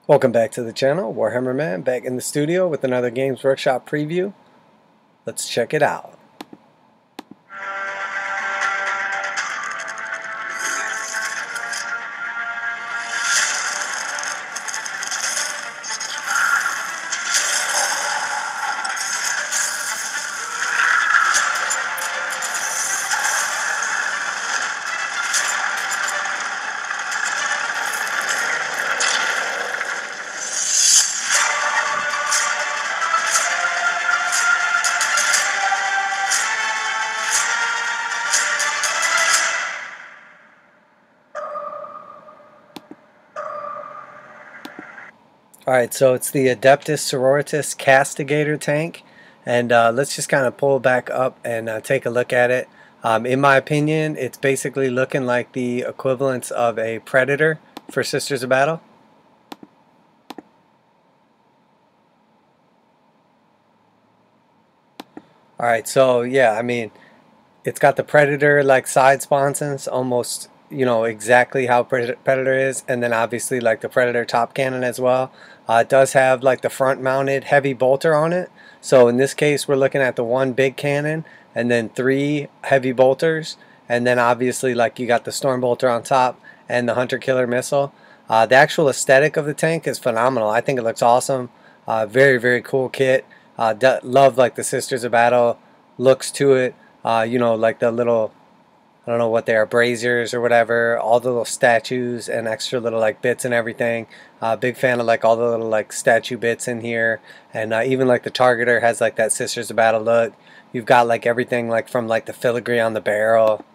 Welcome back to the channel. Warhammer Man back in the studio with another Games Workshop preview. Let's check it out. Alright, so it's the Adepta Sororitas Castigator tank, and let's just kind of pull back up and take a look at it. In my opinion, it's basically looking like the equivalence of a Predator for Sisters of Battle. Alright, so yeah, I mean, it's got the Predator like side sponsons, almost, you know, exactly how Predator is, and then obviously like the Predator top cannon as well. It does have like the front mounted heavy bolter on it, so in this case we're looking at the one big cannon and then three heavy bolters, and then obviously like you got the storm bolter on top and the hunter killer missile. The actual aesthetic of the tank is phenomenal. I think it looks awesome. Very cool kit. Love like the Sisters of Battle looks to it. You know, like the little, I don't know what they are, braziers or whatever, all the little statues and extra little like bits and everything. Big fan of like all the little like statue bits in here, and even like the targeter has like that Sisters of Battle look. You've got like everything like from like the filigree on the barrel.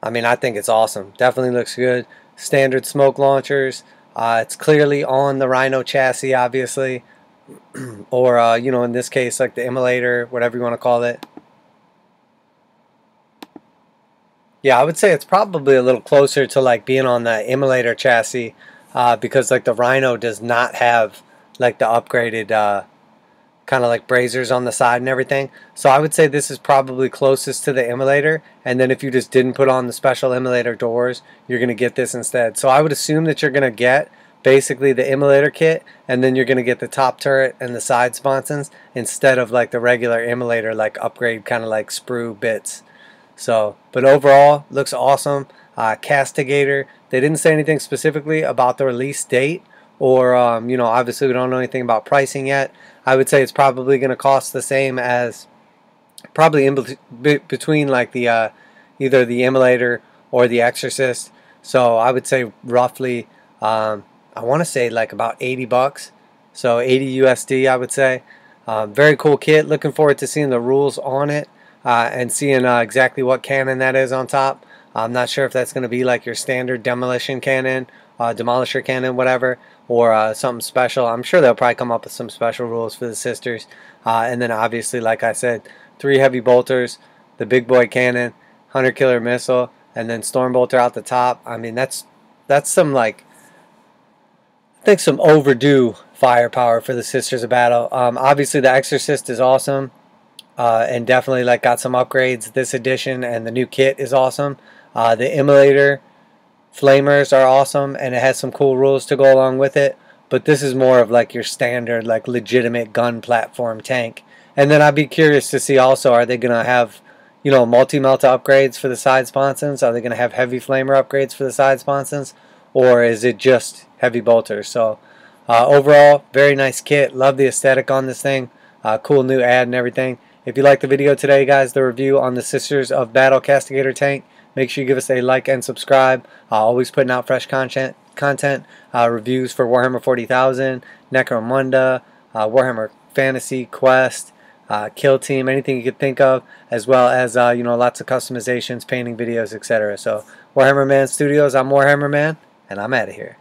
I mean, I think it's awesome. Definitely looks good. Standard smoke launchers. It's clearly on the Rhino chassis, obviously. Or you know, in this case like the immolator, whatever you want to call it. Yeah, I would say it's probably a little closer to like being on the immolator chassis, because like the Rhino does not have like the upgraded kind of like braziers on the side and everything. So I would say this is probably closest to the immolator, and then if you just didn't put on the special immolator doors, you're going to get this instead. So I would assume that you're going to get basically the immolator kit, and then you're going to get the top turret and the side sponsons instead of like the regular immolator like upgrade kind of like sprue bits. So, but overall, looks awesome. Castigator. They didn't say anything specifically about the release date, or you know, obviously we don't know anything about pricing yet. I would say it's probably going to cost the same as, probably in between like the either the immolator or the Exorcist. So I would say roughly, I want to say like about 80 bucks. So 80 USD, I would say. Very cool kit. Looking forward to seeing the rules on it. And seeing exactly what cannon that is on top. I'm not sure if that's going to be like your standard demolition cannon, demolisher cannon, whatever, or something special. I'm sure they'll probably come up with some special rules for the Sisters. And then obviously, like I said, 3 heavy bolters, the big boy cannon, hunter killer missile, and then storm bolter out the top. I mean, that's some like, I think some overdue firepower for the Sisters of Battle. Obviously, the Exorcist is awesome. And definitely like got some upgrades this edition, and the new kit is awesome. The immolator flamers are awesome, and it has some cool rules to go along with it, but this is more of like your standard like legitimate gun platform tank. And then I'd be curious to see also, are they gonna have, you know, multi-melta upgrades for the side sponsons? Are they gonna have heavy flamer upgrades for the side sponsons, or is it just heavy bolters? So overall, very nice kit. Love the aesthetic on this thing. Cool new ad and everything. If you liked the video today, guys, the review on the Sisters of Battle Castigator tank, make sure you give us a like and subscribe. Always putting out fresh content, reviews for Warhammer 40,000, Necromunda, Warhammer Fantasy, Quest, Kill Team, anything you could think of, as well as you know, lots of customizations, painting videos, etc. So Warhammer Man Studios, I'm Warhammer Man, and I'm out of here.